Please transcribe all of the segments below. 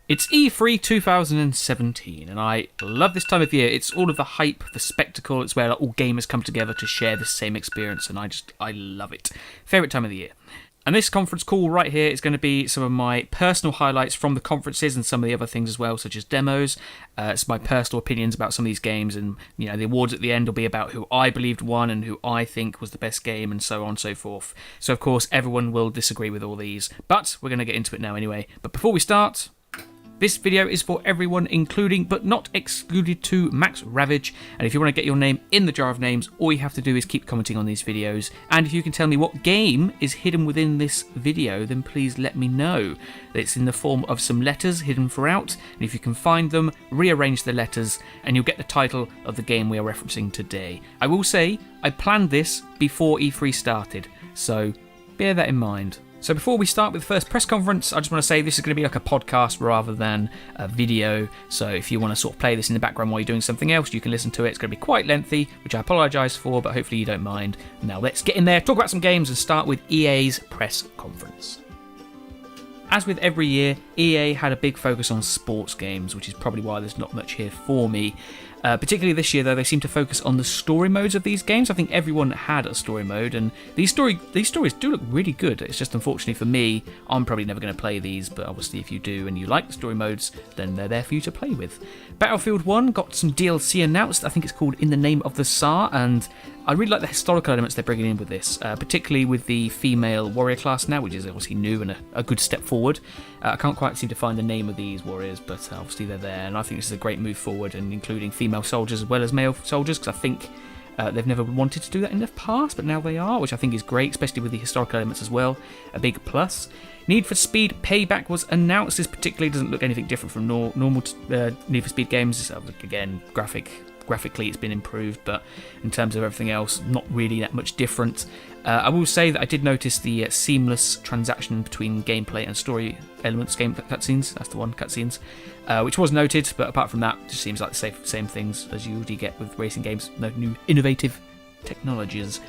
It's E3 2017, and I love this time of year. It's all of the hype, the spectacle. It's where all gamers come together to share the same experience, and I love it. Favourite time of the year. And this conference call right here is going to be some of my personal highlights from the conferences and some of the other things as well, such as demos. It's my personal opinions about some of these games, and the awards at the end will be about who I believed won and who I think was the best game, and so on and so forth. So of course everyone will disagree with all these, but we're going to get into it now anyway. But before we start, this video is for everyone, including but not excluded to Max Ravage, and if you want to get your name in the jar of names, all you have to do is keep commenting on these videos, and if you can tell me what game is hidden within this video, then please let me know. It's in the form of some letters hidden throughout, and if you can find them, rearrange the letters, and you'll get the title of the game we are referencing today. I will say, I planned this before E3 started, so bear that in mind. So before we start with the first press conference, I just want to say this is going to be like a podcast rather than a video. So if you want to sort of play this in the background while you're doing something else, you can listen to it. It's going to be quite lengthy, which I apologise for, but hopefully you don't mind. Now let's get in there, talk about some games, and start with EA's press conference. As with every year, EA had a big focus on sports games, which is probably why there's not much here for me. Particularly this year, though, they seem to focus on the story modes of these games. I think everyone had a story mode, and these stories do look really good. It's just, unfortunately for me, I'm probably never going to play these, but obviously if you do and you like the story modes, then they're there for you to play with. Battlefield 1 got some DLC announced. I think it's called In the Name of the Tsar, and I really like the historical elements they're bringing in with this, particularly with the female warrior class now, which is obviously new and a good step forward. I can't quite seem to find the name of these warriors, but obviously they're there, and I think this is a great move forward, and including female soldiers as well as male soldiers, because I think they've never wanted to do that in the past, but now they are, which I think is great, especially with the historical elements as well. A big plus. Need for Speed Payback was announced. This particularly doesn't look anything different from normal Need for Speed games. Again, graphically it's been improved, but in terms of everything else, not really that much different. I will say that I did notice the seamless transaction between gameplay and story elements, game cutscenes, that's the one, cutscenes, which was noted, but apart from that, it just seems like the same things as you usually get with racing games, no new innovative technologies.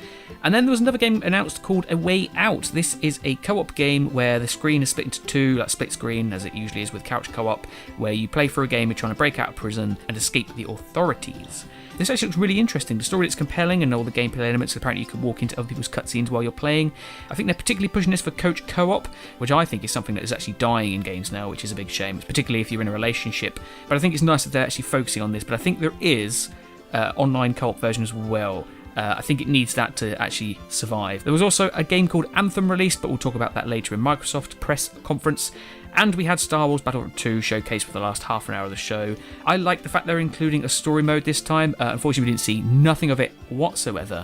And then there was another game announced called A Way Out. This is a co-op game where the screen is split into two, like split screen as it usually is with couch co-op, where you play for a game, you're trying to break out of prison and escape the authorities. This actually looks really interesting. The story is compelling and all the gameplay elements. Apparently you can walk into other people's cutscenes while you're playing. I think they're particularly pushing this for coach co-op, which I think is something that is actually dying in games now, which is a big shame, particularly if you're in a relationship. But I think it's nice that they're actually focusing on this. But I think there is online co-op version as well. I think it needs that to actually survive. There was also a game called Anthem released, but we'll talk about that later in Microsoft press conference. And we had Star Wars Battlefront 2 showcased for the last half an hour of the show. I like the fact they're including a story mode this time. Unfortunately, we didn't see nothing of it whatsoever.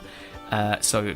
So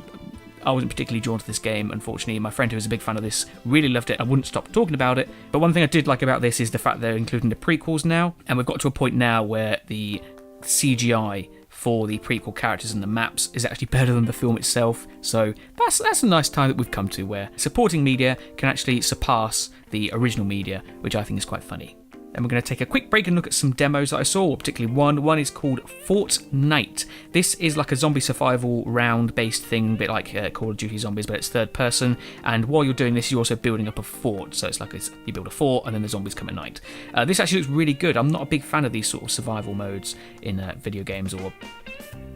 I wasn't particularly drawn to this game, unfortunately. My friend who was a big fan of this really loved it. I wouldn't stop talking about it. But one thing I did like about this is the fact they're including the prequels now. And we've got to a point now where the CGI for the prequel characters and the maps is actually better than the film itself. So that's a nice time that we've come to, where supporting media can actually surpass the original media, which I think is quite funny. Then we're going to take a quick break and look at some demos that I saw, particularly one. One is called Fortnite. This is like a zombie survival round-based thing, a bit like Call of Duty Zombies, but it's third person. And while you're doing this, you're also building up a fort. So it's like you build a fort and then the zombies come at night. This actually looks really good. I'm not a big fan of these sort of survival modes in video games or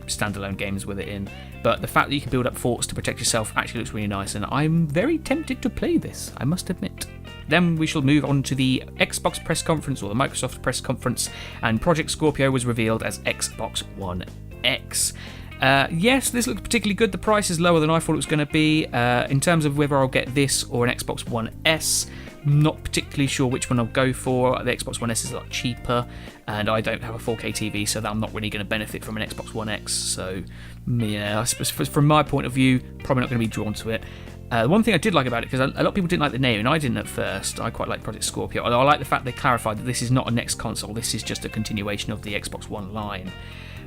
standalone games with it in, but the fact that you can build up forts to protect yourself actually looks really nice, and I'm very tempted to play this, I must admit. Then we shall move on to the Xbox press conference, or the Microsoft press conference, and Project Scorpio was revealed as Xbox One X. Yes, this looks particularly good. The price is lower than I thought it was going to be. In terms of whether I'll get this or an Xbox One S, not particularly sure which one I'll go for. The Xbox One S is a lot cheaper, and I don't have a 4K TV, so I'm not really going to benefit from an Xbox One X. So, yeah, I suppose from my point of view, probably not going to be drawn to it. One thing I did like about it, because a lot of people didn't like the name, and I didn't at first. I quite like Project Scorpio, although I like the fact they clarified that this is not a next console, this is just a continuation of the Xbox One line.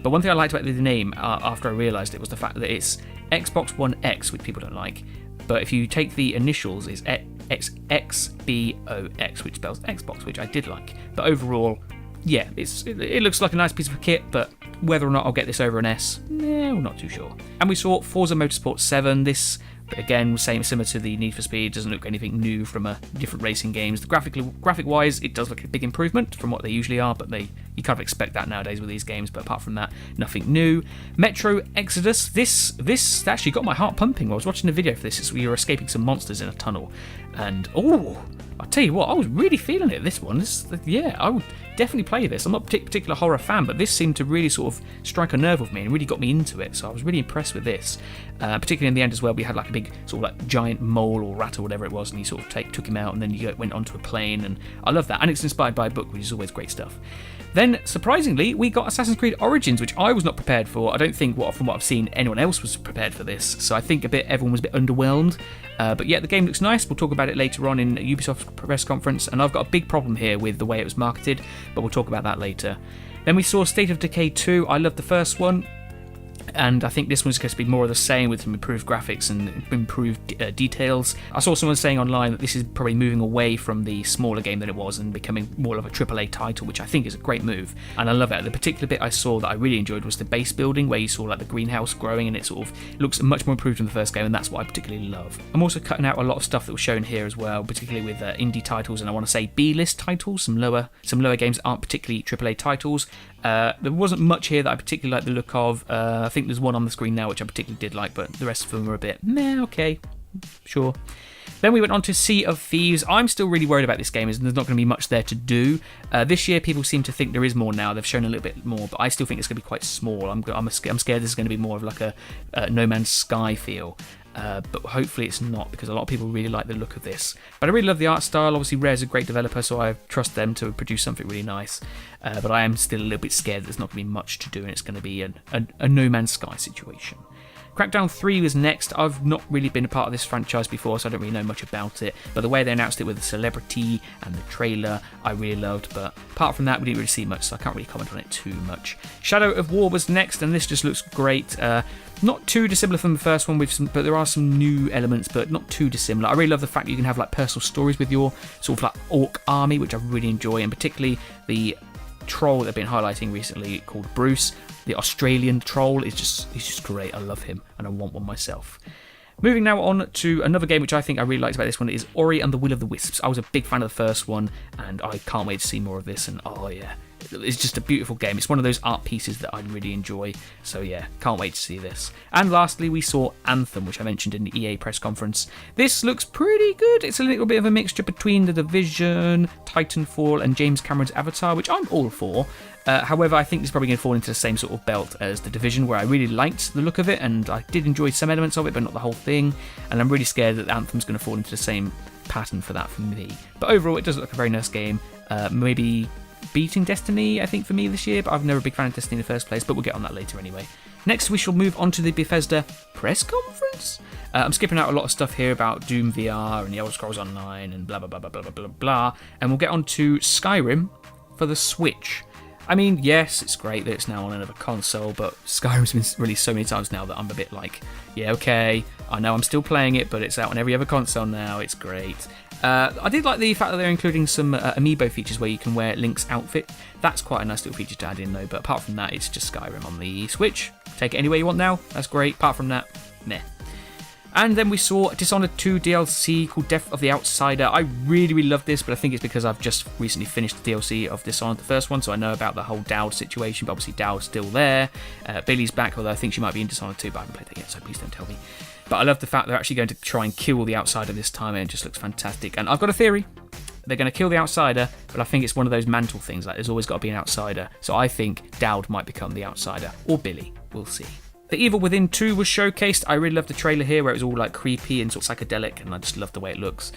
But one thing I liked about the name, after I realised it, was the fact that it's Xbox One X, which people don't like. But if you take the initials, it's XBOX, which spells Xbox, which I did like. But overall, yeah, it looks like a nice piece of kit, but whether or not I'll get this over an S, I'm not too sure. And we saw Forza Motorsport 7. This But again, similar to the Need for Speed, doesn't look anything new from a different racing games. Graphic-wise, it does look a big improvement from what they usually are, but you kind of expect that nowadays with these games. But apart from that, nothing new. Metro Exodus. This actually got my heart pumping. I was watching a video for this. We were escaping some monsters in a tunnel, and I'll tell you what, I was really feeling it. This one, I would definitely play this. I'm not a particular horror fan, but this seemed to really sort of strike a nerve with me and really got me into it. So I was really impressed with this. Particularly in the end as well, we had like a big sort of like giant mole or rat or whatever it was, and you sort of took him out, and then you went onto a plane, and I love that. And it's inspired by a book, which is always great stuff. Then, surprisingly, we got Assassin's Creed Origins, which I was not prepared for. I don't think, from what I've seen, anyone else was prepared for this. So I think everyone was a bit underwhelmed. But yeah, the game looks nice. We'll talk about it later on in Ubisoft's press conference. And I've got a big problem here with the way it was marketed, but we'll talk about that later. Then we saw State of Decay 2. I loved the first one. And I think this one's going to be more of the same with some improved graphics and improved details. I saw someone saying online that this is probably moving away from the smaller game than it was and becoming more of a AAA title, which I think is a great move. And I love it. The particular bit I saw that I really enjoyed was the base building, where you saw like the greenhouse growing, and it sort of looks much more improved than the first game, and that's what I particularly love. I'm also cutting out a lot of stuff that was shown here as well, particularly with indie titles, and I want to say B-list titles, some lower games that aren't particularly AAA titles. There wasn't much here that I particularly like the look of. I think there's one on the screen now which I particularly did like, but the rest of them were a bit meh, okay, sure. Then we went on to Sea of Thieves. I'm still really worried about this game, as there's not going to be much there to do. This year, people seem to think there is more now. They've shown a little bit more, but I still think it's going to be quite small. I'm scared this is going to be more of like a No Man's Sky feel. But hopefully it's not, because a lot of people really like the look of this. But I really love the art style. Obviously Rare's a great developer, so I trust them to produce something really nice. But I am still a little bit scared that there's not going to be much to do, and it's going to be a No Man's Sky situation. Crackdown 3 was next. I've not really been a part of this franchise before, so I don't really know much about it. But the way they announced it with the celebrity and the trailer, I really loved. But apart from that, we didn't really see much, so I can't really comment on it too much. Shadow of War was next, and this just looks great. Not too dissimilar from the first one, but there are some new elements, but not too dissimilar. I really love the fact that you can have like personal stories with your sort of like orc army, which I really enjoy, and particularly the troll that they've been highlighting recently called Bruce. The Australian troll he's just great. I love him, and I want one myself. Moving now on to another game which I think I really liked about this one is Ori and the Will of the Wisps. I was a big fan of the first one, and I can't wait to see more of this, and oh yeah, it's just a beautiful game. It's one of those art pieces that I really enjoy, so yeah, can't wait to see this. And lastly, we saw Anthem, which I mentioned in the EA press conference. This looks pretty good. It's a little bit of a mixture between The Division, Titanfall, and James Cameron's Avatar, which I'm all for. However, I think it's probably going to fall into the same sort of belt as The Division, where I really liked the look of it, and I did enjoy some elements of it, but not the whole thing. And I'm really scared that Anthem's going to fall into the same pattern for that for me. But overall, it does look like a very nice game. Maybe beating Destiny, I think, for me this year, but I've never been a fan of Destiny in the first place, but we'll get on that later anyway. Next, we shall move on to the Bethesda press conference. I'm skipping out a lot of stuff here about Doom VR and the Elder Scrolls Online and blah, blah, blah, blah, blah, blah, blah, and we'll get on to Skyrim for the Switch. I mean, yes, it's great that it's now on another console, but Skyrim's been released so many times now that I'm a bit like, yeah, okay, I know I'm still playing it, but it's out on every other console now, it's great. I did like the fact that they're including some amiibo features where you can wear Link's outfit. That's quite a nice little feature to add in though, but apart from that, it's just Skyrim on the Switch. Take it anywhere you want now, that's great. Apart from that, meh. And then we saw Dishonored 2 DLC called Death of the Outsider. I really, really love this, but I think it's because I've just recently finished the DLC of Dishonored, the first one, so I know about the whole Dowd situation, but obviously Dowd's still there. Billy's back, although I think she might be in Dishonored 2, but I haven't played that yet, so please don't tell me. But I love the fact they're actually going to try and kill the Outsider this time, and it just looks fantastic. And I've got a theory. They're going to kill the Outsider, but I think it's one of those mantle things, like there's always got to be an Outsider. So I think Dowd might become the Outsider, or Billy. We'll see. The Evil Within 2 was showcased. I really loved the trailer here where it was all like creepy and sort of psychedelic, and I just love the way it looks.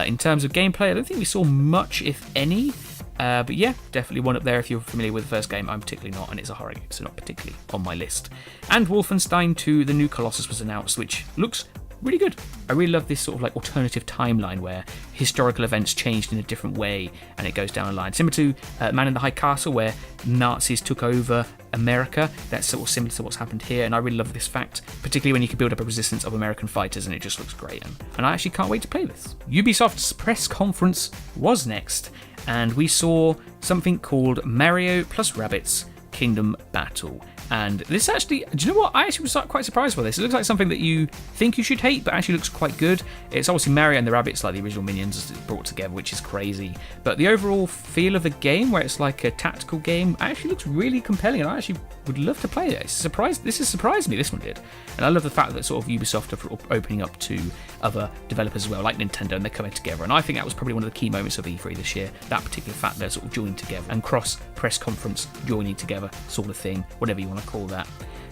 In terms of gameplay, I don't think we saw much, if any. But yeah, definitely one up there if you're familiar with the first game. I'm particularly not, and it's a horror game, so not particularly on my list. And Wolfenstein 2, The New Colossus was announced, which looks really good. I really love this sort of like alternative timeline where historical events changed in a different way and it goes down a line. Similar to Man in the High Castle, where Nazis took over America. That's sort of similar to what's happened here, and I really love this fact, particularly when you can build up a resistance of American fighters, and it just looks great. And I actually can't wait to play this. Ubisoft's press conference was next, and we saw something called Mario plus Rabbids Kingdom Battle. And this actually, do you know what? I actually was quite surprised by this. It looks like something that you think you should hate, but actually looks quite good. It's obviously Mario and the Rabbids, like the original Minions, brought together, which is crazy. But the overall feel of the game, where it's like a tactical game, actually looks really compelling, and I actually would love to play it. This has surprised me, this one did. And I love the fact that sort of Ubisoft are opening up to other developers as well, like Nintendo, and they're coming together. And I think that was probably one of the key moments of E3 this year, that particular fact they're sort of joining together and cross-press conference joining together sort of thing, whatever you want to call that.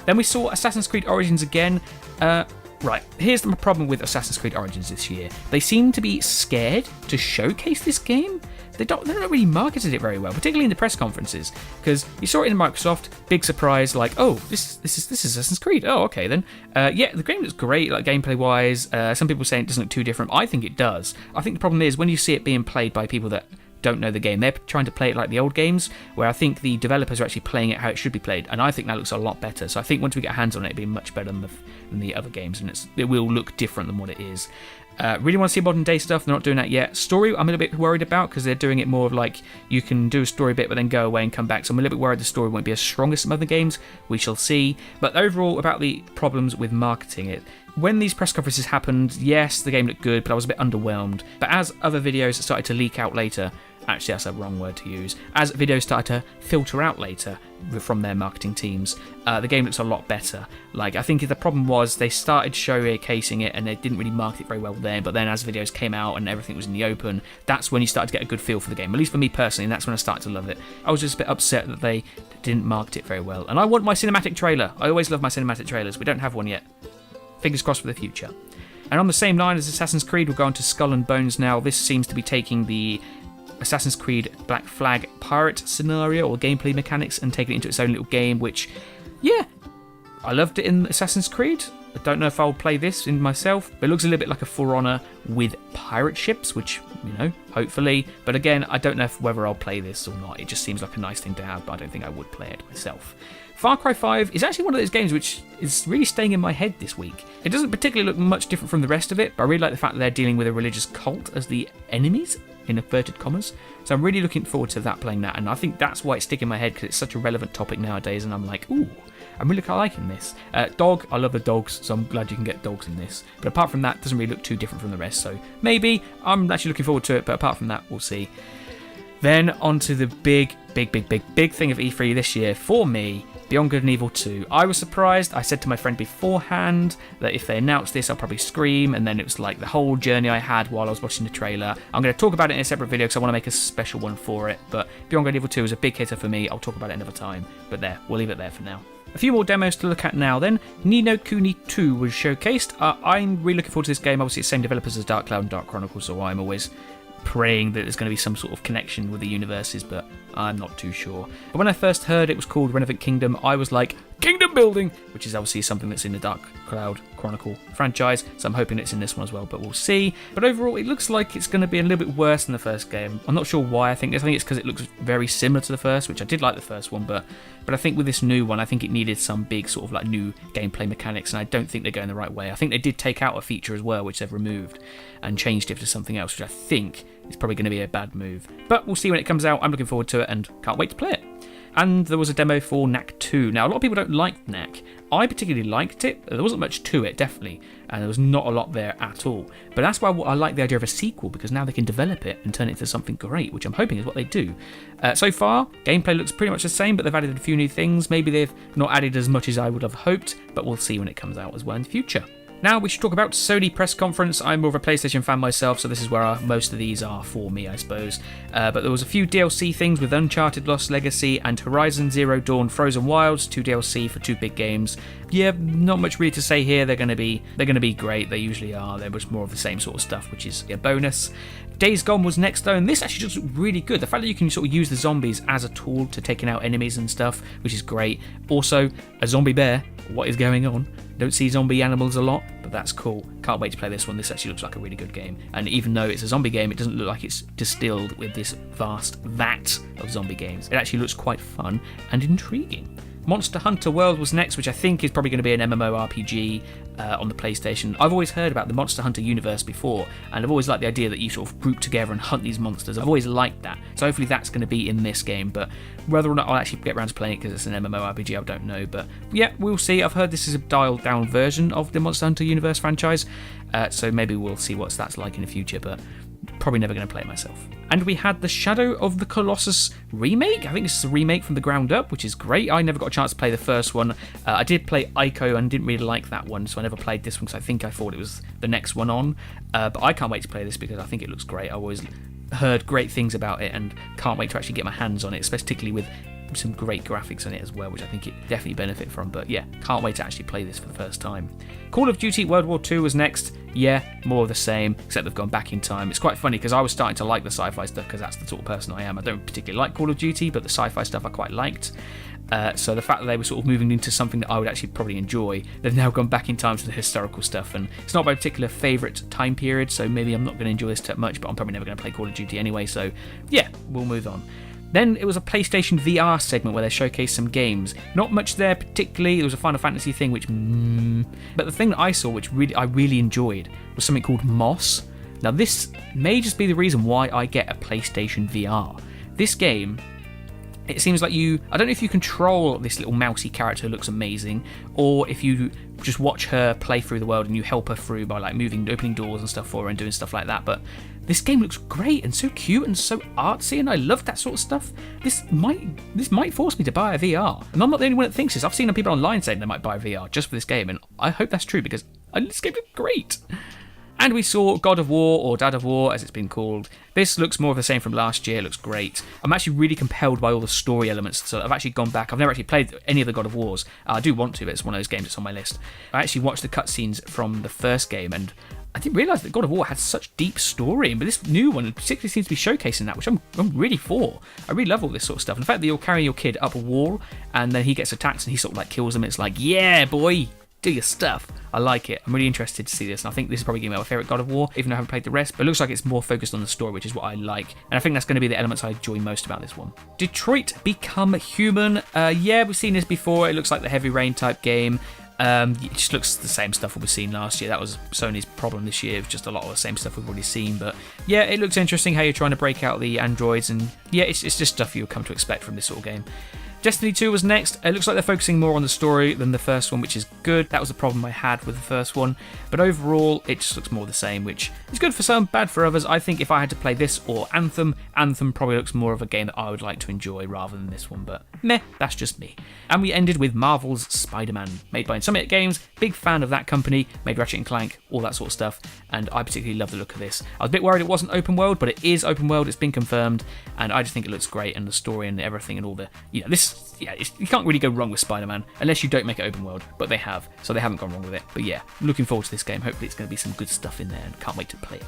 Then we saw Assassin's Creed Origins again. Right, here's the problem with Assassin's Creed Origins this year. They seem to be scared to showcase this game. They're not really marketed it very well, particularly in the press conferences, because you saw it in Microsoft, big surprise, like, oh, this is Assassin's Creed. Oh, okay then. Yeah, the game looks great, like gameplay wise. Some people say it doesn't look too different. I think it does. I think the problem is when you see it being played by people that don't know the game, they're trying to play it like the old games, where I think the developers are actually playing it how it should be played, and I think that looks a lot better. So I think once we get hands on it, it'll be much better than the other games, and it will look different than what it is. Really want to see modern day stuff. They're not doing that yet. Story, I'm a little bit worried about, because they're doing it more of like you can do a story bit but then go away and come back. So I'm a little bit worried the story won't be as strong as some other games. We shall see. But overall, about the problems with marketing it. When these press conferences happened, yes, the game looked good, but I was a bit underwhelmed. But as other videos started to leak out later, actually that's a wrong word to use, as videos started to filter out later from their marketing teams, the game looks a lot better. Like, I think the problem was they started showcasing it and they didn't really market it very well then, but then as videos came out and everything was in the open, that's when you started to get a good feel for the game, at least for me personally, and that's when I started to love it. I was just a bit upset that they didn't market it very well, and I want my cinematic trailer. I always love my cinematic trailers. We don't have one yet. Fingers crossed for the future. And on the same line as Assassin's Creed, we're going to Skull and Bones now. This seems to be taking the Assassin's Creed Black Flag pirate scenario or gameplay mechanics and taking it into its own little game, which, yeah, I loved it in Assassin's Creed. I don't know if I'll play this in myself, but it looks a little bit like a For Honor with pirate ships, which, you know, hopefully. But again, I don't know whether I'll play this or not. It just seems like a nice thing to have, but I don't think I would play it myself. Far Cry 5 is actually one of those games which is really staying in my head this week. It doesn't particularly look much different from the rest of it, but I really like the fact that they're dealing with a religious cult as the enemies, in inverted commas. So I'm really looking forward to playing that, and I think that's why it's sticking in my head, because it's such a relevant topic nowadays, and I'm like, ooh, I'm really liking this. Dog, I love the dogs, so I'm glad you can get dogs in this. But apart from that, it doesn't really look too different from the rest, so maybe I'm actually looking forward to it, but apart from that, we'll see. Then on to the big thing of E3 this year for me, Beyond Good and Evil 2. I was surprised. I said to my friend beforehand that if they announced this, I'll probably scream, and then it was like the whole journey I had while I was watching the trailer. I'm going to talk about it in a separate video because I want to make a special one for it, but Beyond Good and Evil 2 is a big hitter for me. I'll talk about it another time, but there, we'll leave it there for now. A few more demos to look at now then. Ni no Kuni 2 was showcased. I'm really looking forward to this game. Obviously, it's the same developers as Dark Cloud and Dark Chronicles, so I'm always praying that there's going to be some sort of connection with the universes, but I'm not too sure. But when I first heard it was called Renovant Kingdom, I was like, Kingdom building! Which is obviously something that's in the Dark Cloud Chronicle franchise, so I'm hoping it's in this one as well, but we'll see. But overall, it looks like it's going to be a little bit worse than the first game. I'm not sure why. I think it's because it looks very similar to the first, which I did like the first one, but I think with this new one, I think it needed some big sort of like new gameplay mechanics, and I don't think they're going the right way. I think they did take out a feature as well, which they've removed, and changed it to something else, which I think is probably going to be a bad move. But we'll see when it comes out. I'm looking forward to it and can't wait to play it. And there was a demo for Knack 2. Now, a lot of people don't like Knack. I particularly liked it. There wasn't much to it, definitely, and there was not a lot there at all. But that's why I like the idea of a sequel, because now they can develop it and turn it into something great, which I'm hoping is what they do. So far, gameplay looks pretty much the same, but they've added a few new things. Maybe they've not added as much as I would have hoped, but we'll see when it comes out as well in the future. Now we should talk about Sony press conference. I'm more of a PlayStation fan myself, so this is where most of these are for me, I suppose. But there was a few DLC things with Uncharted Lost Legacy and Horizon Zero Dawn Frozen Wilds, 2 DLC for 2 big games. Yeah, not much really to say here. They're going to be great. They usually are. They're just more of the same sort of stuff, which is a bonus. Days Gone was next though, and this actually just looked really good. The fact that you can sort of use the zombies as a tool to taking out enemies and stuff, which is great. Also, a zombie bear. What is going on? Don't see zombie animals a lot, but that's cool. Can't wait to play this one. This actually looks like a really good game. And even though it's a zombie game, it doesn't look like it's distilled with this vast vat of zombie games. It actually looks quite fun and intriguing. Monster Hunter World was next, which I think is probably going to be an MMORPG on the PlayStation. I've always heard about the Monster Hunter universe before, and I've always liked the idea that you sort of group together and hunt these monsters. I've always liked that. So hopefully that's going to be in this game, but whether or not I'll actually get around to playing it because it's an MMORPG, I don't know. But yeah, we'll see. I've heard this is a dialed down version of the Monster Hunter universe franchise, so maybe we'll see what that's like in the future, but probably never going to play it myself. And we had the Shadow of the Colossus remake. I think this is a remake from the ground up, which is great. I never got a chance to play the first one. I did play Ico and didn't really like that one, so I never played this one because I thought it was the next one on. But I can't wait to play this because I think it looks great. I always heard great things about it and can't wait to actually get my hands on it, particularly with some great graphics on it as well, which I think it definitely benefit from. But yeah, can't wait to actually play this for the first time. Call of Duty World War II was next. Yeah, more of the same, except they've gone back in time. It's quite funny because I was starting to like the sci-fi stuff because that's the sort of person I am. I don't particularly like Call of Duty, but the sci-fi stuff I quite liked. So the fact that they were sort of moving into something that I would actually probably enjoy, they've now gone back in time to the historical stuff, and it's not my particular favourite time period, so maybe I'm not going to enjoy this too much, but I'm probably never going to play Call of Duty anyway, so yeah, we'll move on. Then it was a PlayStation VR segment where they showcased some games. Not much there particularly. There was a Final Fantasy thing, but the thing that I saw, which I really enjoyed, was something called Moss. Now this may just be the reason why I get a PlayStation VR. This game, it seems like I don't know if you control this little mousy character who looks amazing, or if you just watch her play through the world and you help her through by like opening doors and stuff for her and doing stuff like that. But this game looks great and so cute and so artsy, and I love that sort of stuff. This might force me to buy a VR, and I'm not the only one that thinks this. I've seen people online saying they might buy a VR just for this game, and I hope that's true because this game looks great. And we saw God of War, or Dad of War as it's been called. This looks more of the same from last year. It looks great. I'm actually really compelled by all the story elements, so I've actually gone back. I've never actually played any of the God of Wars. I do want to, but it's one of those games that's on my list. I actually watched the cutscenes from the first game, and I didn't realise that God of War had such deep story, but this new one particularly seems to be showcasing that, which I'm really for. I really love all this sort of stuff. And the fact that you're carrying your kid up a wall, and then he gets attacked and he sort of like kills them, it's like, yeah, boy, do your stuff. I like it. I'm really interested to see this, and I think this is probably going to be my favourite God of War, even though I haven't played the rest, but it looks like it's more focused on the story, which is what I like, and I think that's going to be the elements I enjoy most about this one. Detroit Become Human. Yeah, we've seen this before. It looks like the Heavy Rain type game. It just looks the same stuff we've seen last year. That was Sony's problem this year. It's just a lot of the same stuff we've already seen. But yeah, it looks interesting how you're trying to break out the androids, and yeah, it's just stuff you'll come to expect from this sort of game. Destiny 2 was next. It looks like they're focusing more on the story than the first one, which is good. That was the problem I had with the first one. But overall, it just looks more the same, which is good for some, bad for others. I think if I had to play this or Anthem probably looks more of a game that I would like to enjoy rather than this one, but meh, that's just me. And we ended with Marvel's Spider-Man, made by Insomniac Games. Big fan of that company, made Ratchet & Clank, all that sort of stuff, and I particularly love the look of this. I was a bit worried it wasn't open world, but it is open world. It's been confirmed, and I just think it looks great, and the story and everything and all the, you can't really go wrong with Spider-Man unless you don't make it open world, but they have, so they haven't gone wrong with it. But yeah, looking forward to this game. Hopefully it's going to be some good stuff in there, and can't wait to play it.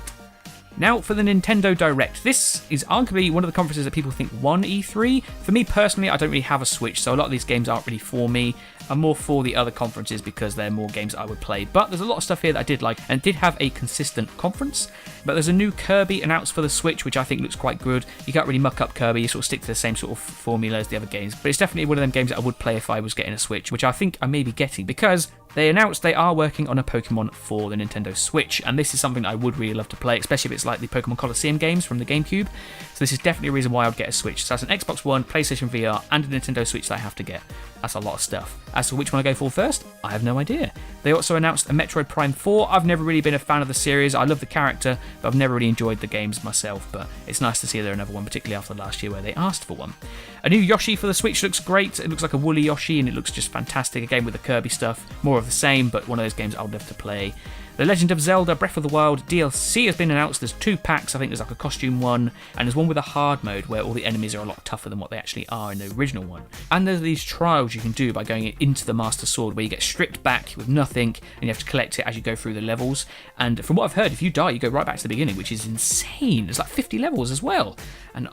Now for the Nintendo Direct. This is arguably one of the conferences that people think won E3. For me personally, I don't really have a Switch, so a lot of these games aren't really for me. I'm more for the other conferences because they're more games that I would play. But there's a lot of stuff here that I did like and did have a consistent conference. But there's a new Kirby announced for the Switch, which I think looks quite good. You can't really muck up Kirby, you sort of stick to the same sort of formula as the other games. But it's definitely one of them games that I would play if I was getting a Switch, which I think I may be getting because they announced they are working on a Pokemon for the Nintendo Switch, and this is something I would really love to play, especially if it's like the Pokemon Colosseum games from the GameCube. So this is definitely a reason why I would get a Switch. So that's an Xbox One, PlayStation VR, and a Nintendo Switch that I have to get. That's a lot of stuff. As to which one I go for first, I have no idea. They also announced a Metroid Prime 4. I've never really been a fan of the series. I love the character, but I've never really enjoyed the games myself. But it's nice to see there another one, particularly after last year where they asked for one. A new Yoshi for the Switch looks great. It looks like a woolly Yoshi, and it looks just fantastic. Again with the Kirby stuff. More of the same, but one of those games I would love to play. The Legend of Zelda Breath of the Wild DLC has been announced. There's 2 packs. I think there's like a costume one, and there's one with a hard mode where all the enemies are a lot tougher than what they actually are in the original one. And there's these trials you can do by going into the Master Sword where you get stripped back with nothing and you have to collect it as you go through the levels. And from what I've heard, if you die, you go right back to the beginning, which is insane. There's like 50 levels as well. And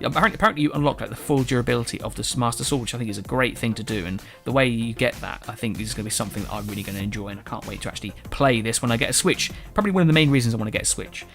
apparently you unlock like the full durability of the Master Sword, which I think is a great thing to do, and the way you get that, I think is going to be something that I'm really going to enjoy, and I can't wait to actually play this when I get a Switch. Probably one of the main reasons I want to get a Switch.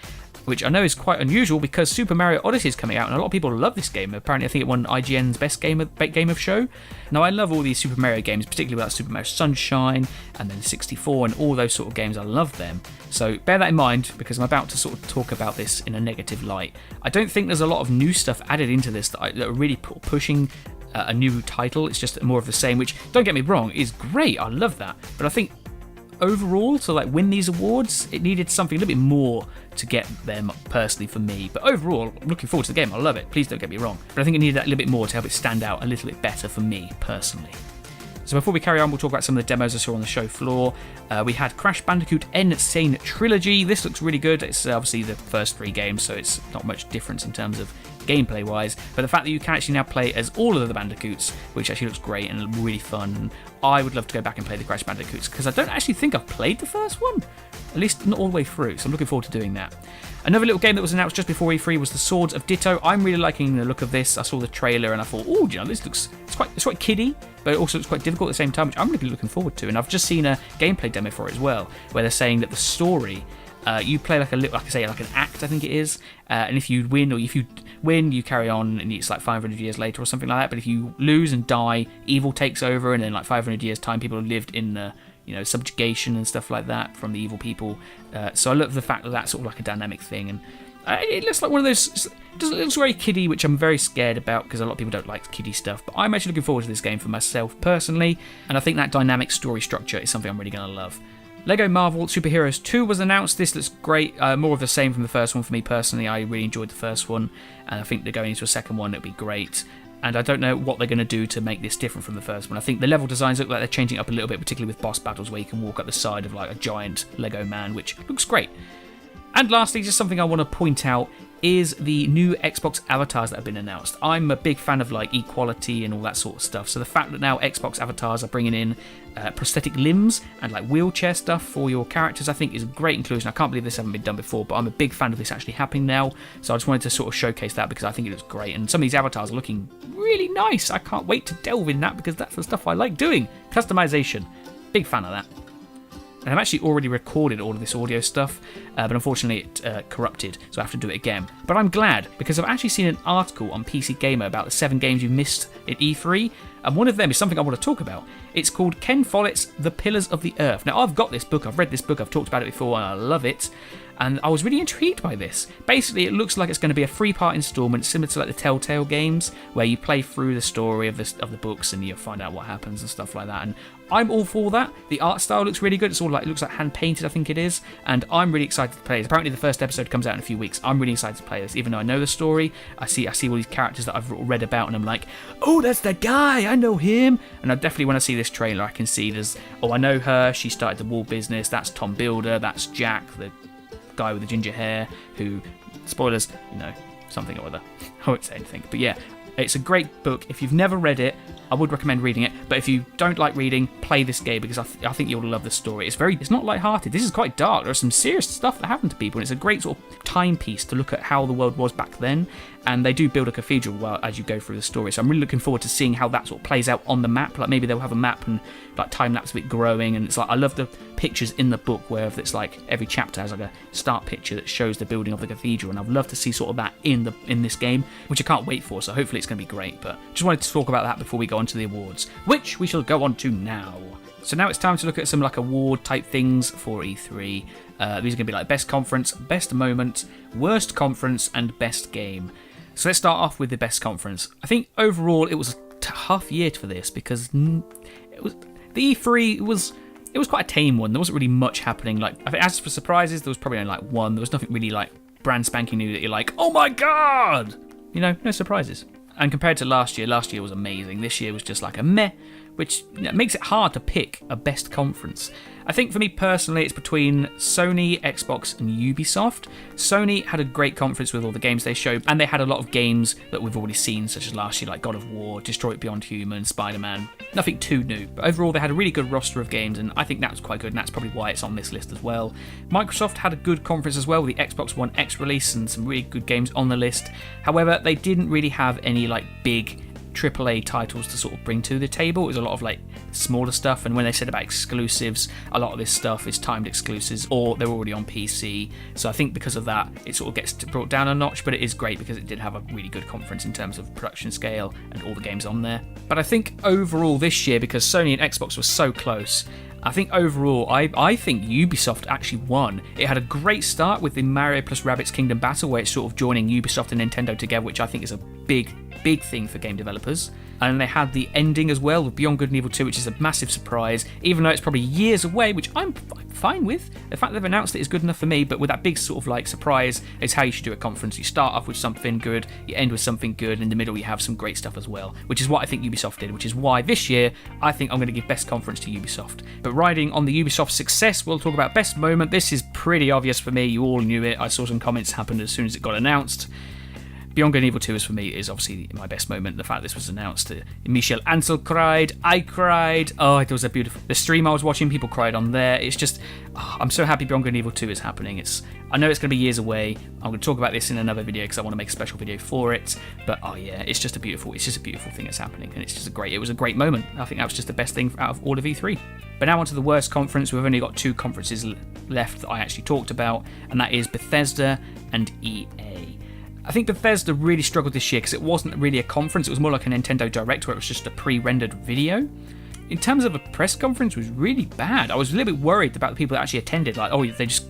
which I know is quite unusual because Super Mario Odyssey is coming out and a lot of people love this game. Apparently, I think it won IGN's best game of show. Now, I love all these Super Mario games, particularly with Super Mario Sunshine and then 64 and all those sort of games. I love them. So bear that in mind because I'm about to sort of talk about this in a negative light. I don't think there's a lot of new stuff added into this that are really pushing a new title. It's just more of the same, which, don't get me wrong, is great. I love that. But I think overall, to like win these awards, it needed something a little bit more to get them personally for me. But overall, I'm looking forward to the game. I love it. Please don't get me wrong. But I think it needed that little bit more to help it stand out a little bit better for me personally. So before we carry on, we'll talk about some of the demos I saw on the show floor. We had Crash Bandicoot N. Sane Trilogy. This looks really good. It's obviously the first 3 games, so it's not much difference in terms of gameplay wise, but the fact that you can actually now play as all of the Bandicoots, which actually looks great and really fun. I would love to go back and play the Crash Bandicoots because I don't actually think I've played the first one, at least not all the way through, so I'm looking forward to doing that. Another little game that was announced just before E3 was the Swords of Ditto. I'm really liking the look of this. I saw the trailer and I thought, oh, you know, this looks it's quite kiddie, but it also looks quite difficult at the same time, which I'm really looking forward to. And I've just seen a gameplay demo for it as well, where they're saying that the story, you play like an act, I think it is, and if you win, you carry on, and it's like 500 years later or something like that. But if you lose and die, evil takes over, and in like 500 years' time, people have lived in subjugation and stuff like that from the evil people. So I love the fact that that's sort of like a dynamic thing, and it looks like one of those. It looks very kiddie, which I'm very scared about because a lot of people don't like kiddie stuff. But I'm actually looking forward to this game for myself personally, and I think that dynamic story structure is something I'm really going to love. Lego Marvel Super Heroes 2 was announced. This looks great. More of the same from the first one for me personally. I really enjoyed the first one, and I think they're going into a second one. It'll be great. And I don't know what they're going to do to make this different from the first one. I think the level designs look like they're changing up a little bit, particularly with boss battles where you can walk up the side of like a giant Lego man, which looks great. And lastly, just something I want to point out is the new Xbox avatars that have been announced. I'm a big fan of like equality and all that sort of stuff. So the fact that now Xbox avatars are bringing in prosthetic limbs and like wheelchair stuff for your characters, I think is a great inclusion. I can't believe this hasn't been done before, but I'm a big fan of this actually happening now. So I just wanted to sort of showcase that because I think it looks great. And some of these avatars are looking really nice. I can't wait to delve in that because that's the stuff I like doing. Customization. Big fan of that. And I've actually already recorded all of this audio stuff, but unfortunately it corrupted, so I have to do it again. But I'm glad, because I've actually seen an article on PC Gamer about the 7 games you missed at E3, and one of them is something I want to talk about. It's called Ken Follett's The Pillars of the Earth. Now, I've got this book, I've read this book, I've talked about it before, and I love it. And I was really intrigued by this. Basically, it looks like it's going to be a 3-part installment, similar to like the Telltale games, where you play through the story of the books and you find out what happens and stuff like that. And I'm all for that. The art style looks really good. It looks like hand painted, I think it is. And I'm really excited to play this. Apparently, the first episode comes out in a few weeks. I'm really excited to play this, even though I know the story. I see all these characters that I've read about, and I'm like, oh, that's that guy. I know him. And I definitely, when I see this trailer, I can see I know her. She started the wall business. That's Tom Builder. That's Jack, the guy with the ginger hair who, spoilers, something or other. I won't say anything, but yeah, it's a great book. If you've never read it, I would recommend reading it, but if you don't like reading, play this game because I think you'll love the story. It's not lighthearted. This is quite dark. There's some serious stuff that happened to people, and it's a great sort of timepiece to look at how the world was back then. And they do build a cathedral as you go through the story, so I'm really looking forward to seeing how that sort of plays out on the map. Like maybe they'll have a map and like time lapse of it growing, and it's like I love the pictures in the book where it's like every chapter has like a start picture that shows the building of the cathedral, and I'd love to see sort of that in this game, which I can't wait for. So hopefully it's going to be great. But just wanted to talk about that before we go on to the awards, which we shall go on to now. So now it's time to look at some like award type things for E3. These are going to be like best conference, best moment, worst conference, and best game. So let's start off with the best conference. I think overall it was a tough year for this because the E3 was quite a tame one. There wasn't really much happening. Like I think as for surprises, there was probably only like one. There was nothing really like brand spanking new that you're like, oh my god, no surprises. And compared to last year was amazing. This year was just like a meh, which makes it hard to pick a best conference. I think for me personally, it's between Sony, Xbox, and Ubisoft. Sony had a great conference with all the games they showed, and they had a lot of games that we've already seen, such as last year, like God of War, Detroit Beyond Human, Spider-Man. Nothing too new, but overall they had a really good roster of games, and I think that was quite good, and that's probably why it's on this list as well. Microsoft had a good conference as well with the Xbox One X release and some really good games on the list. However, they didn't really have any like big AAA titles to sort of bring to the table. It was a lot of like smaller stuff, and when they said about exclusives, a lot of this stuff is timed exclusives or they're already on PC. So I think because of that, it sort of gets brought down a notch, but it is great because it did have a really good conference in terms of production scale and all the games on there. But I think overall this year, because Sony and Xbox were so close, I think overall, I think Ubisoft actually won. It had a great start with the Mario plus Rabbids Kingdom Battle, where it's sort of joining Ubisoft and Nintendo together, which I think is a big thing for game developers. And they had the ending as well with Beyond Good and Evil 2, which is a massive surprise, even though it's probably years away, which I'm fine with. The fact they've announced it is good enough for me, but with that big sort of like surprise is how you should do a conference. You start off with something good, you end with something good, and in the middle you have some great stuff as well, which is what I think Ubisoft did, which is why this year I think I'm going to give Best Conference to Ubisoft. But riding on the Ubisoft success, we'll talk about Best Moment. This is pretty obvious for me, you all knew it. I saw some comments happen as soon as it got announced. Beyond Good and Evil 2 is for me is obviously my best moment. The fact this was announced, Michel Ansel cried, I cried. Oh, it was a beautiful. The stream I was watching, people cried on there. It's just, I'm so happy Beyond Good and Evil 2 is happening. I know it's going to be years away. I'm going to talk about this in another video because I want to make a special video for it. But oh yeah, it's just a beautiful thing that's happening, and it was a great moment. I think that was just the best thing out of all of E3. But now on to the worst conference. We've only got 2 conferences left that I actually talked about, and that is Bethesda and EA. I think Bethesda really struggled this year because it wasn't really a conference, it was more like a Nintendo Direct where it was just a pre-rendered video. In terms of a press conference, it was really bad. I was a little bit worried about the people that actually attended, like, oh, they just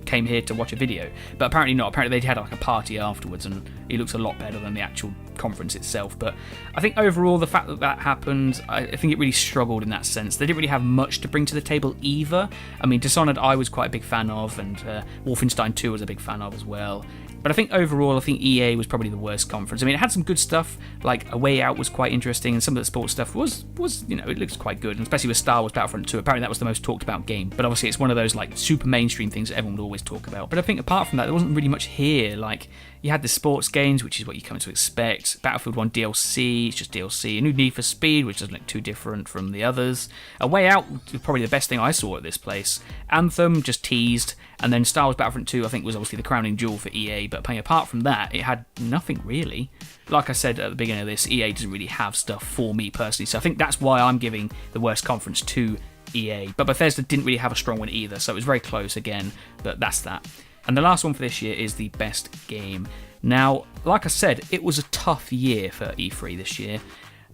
came here to watch a video. But apparently not. Apparently they had like a party afterwards, and it looks a lot better than the actual conference itself. But I think overall, the fact that happened, I think it really struggled in that sense. They didn't really have much to bring to the table either. I mean, Dishonored I was quite a big fan of, and Wolfenstein 2 was a big fan of as well. But I think overall, I think EA was probably the worst conference. I mean, it had some good stuff, like A Way Out was quite interesting, and some of the sports stuff was it looks quite good, and especially with Star Wars Battlefront 2. Apparently that was the most talked about game, but obviously it's one of those like super mainstream things that everyone would always talk about. But I think apart from that, there wasn't really much here. Like, you had the sports games, which is what you come to expect. Battlefield 1 DLC, it's just DLC. A new Need for Speed, which doesn't look too different from the others. A Way Out was probably the best thing I saw at this place. Anthem, just teased. And then Star Wars Battlefront 2, I think, was obviously the crowning jewel for EA. But apart from that, it had nothing really. Like I said at the beginning of this, EA doesn't really have stuff for me personally. So I think that's why I'm giving the worst conference to EA. But Bethesda didn't really have a strong one either. So it was very close again. But that's that. And the last one for this year is the best game. Now, like I said, it was a tough year for E3 this year.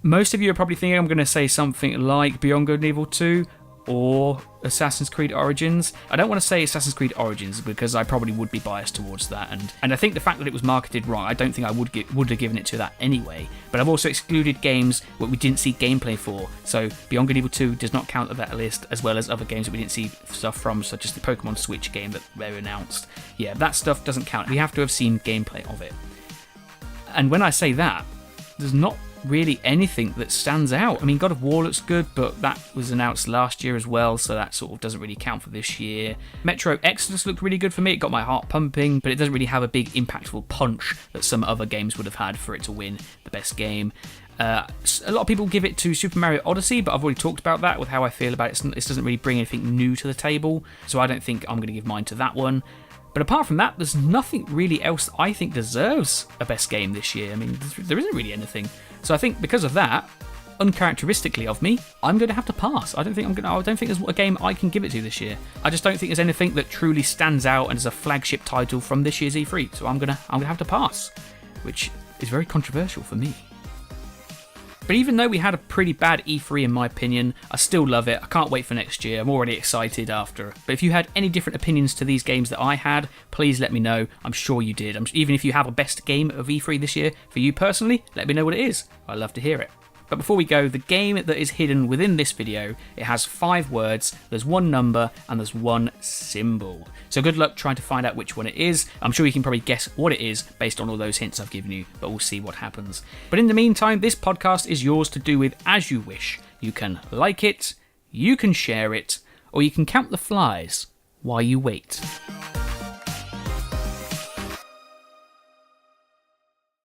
Most of you are probably thinking I'm going to say something like Beyond Good and Evil 2 or Assassin's Creed Origins. I don't want to say Assassin's Creed Origins because I probably would be biased towards that, and I think the fact that it was marketed wrong, I don't think I would have given it to that anyway. But I've also excluded games that we didn't see gameplay for, so Beyond Good and Evil 2 does not count at that list, as well as other games that we didn't see stuff from, such as the Pokemon Switch game that they announced. Yeah, that stuff doesn't count. We have to have seen gameplay of it. And when I say that, there's not really anything that stands out. I mean, God of War looks good, but that was announced last year as well, so that sort of doesn't really count for this year. Metro Exodus looked really good for me. It got my heart pumping, but it doesn't really have a big impactful punch that some other games would have had for it to win the best game. A lot of people give it to Super Mario Odyssey, but I've already talked about that with how I feel about it. It doesn't really bring anything new to the table, so I don't think I'm going to give mine to that one. But apart from that, there's nothing really else I think deserves a best game this year. I mean, there isn't really anything. So I think because of that, uncharacteristically of me, I'm going to have to pass. I don't think there's a game I can give it to this year. I just don't think there's anything that truly stands out and is a flagship title from this year's E3. So I'm gonna have to pass, which is very controversial for me. But even though we had a pretty bad E3 in my opinion, I still love it. I can't wait for next year. I'm already excited after. But if you had any different opinions to these games that I had, please let me know. I'm sure you did. Even if you have a best game of E3 this year, for you personally, let me know what it is. I'd love to hear it. But before we go, the game that is hidden within this video, it has 5 words, there's 1 number, and there's 1 symbol. So good luck trying to find out which one it is. I'm sure you can probably guess what it is based on all those hints I've given you, but we'll see what happens. But in the meantime, this podcast is yours to do with as you wish. You can like it, you can share it, or you can count the flies while you wait.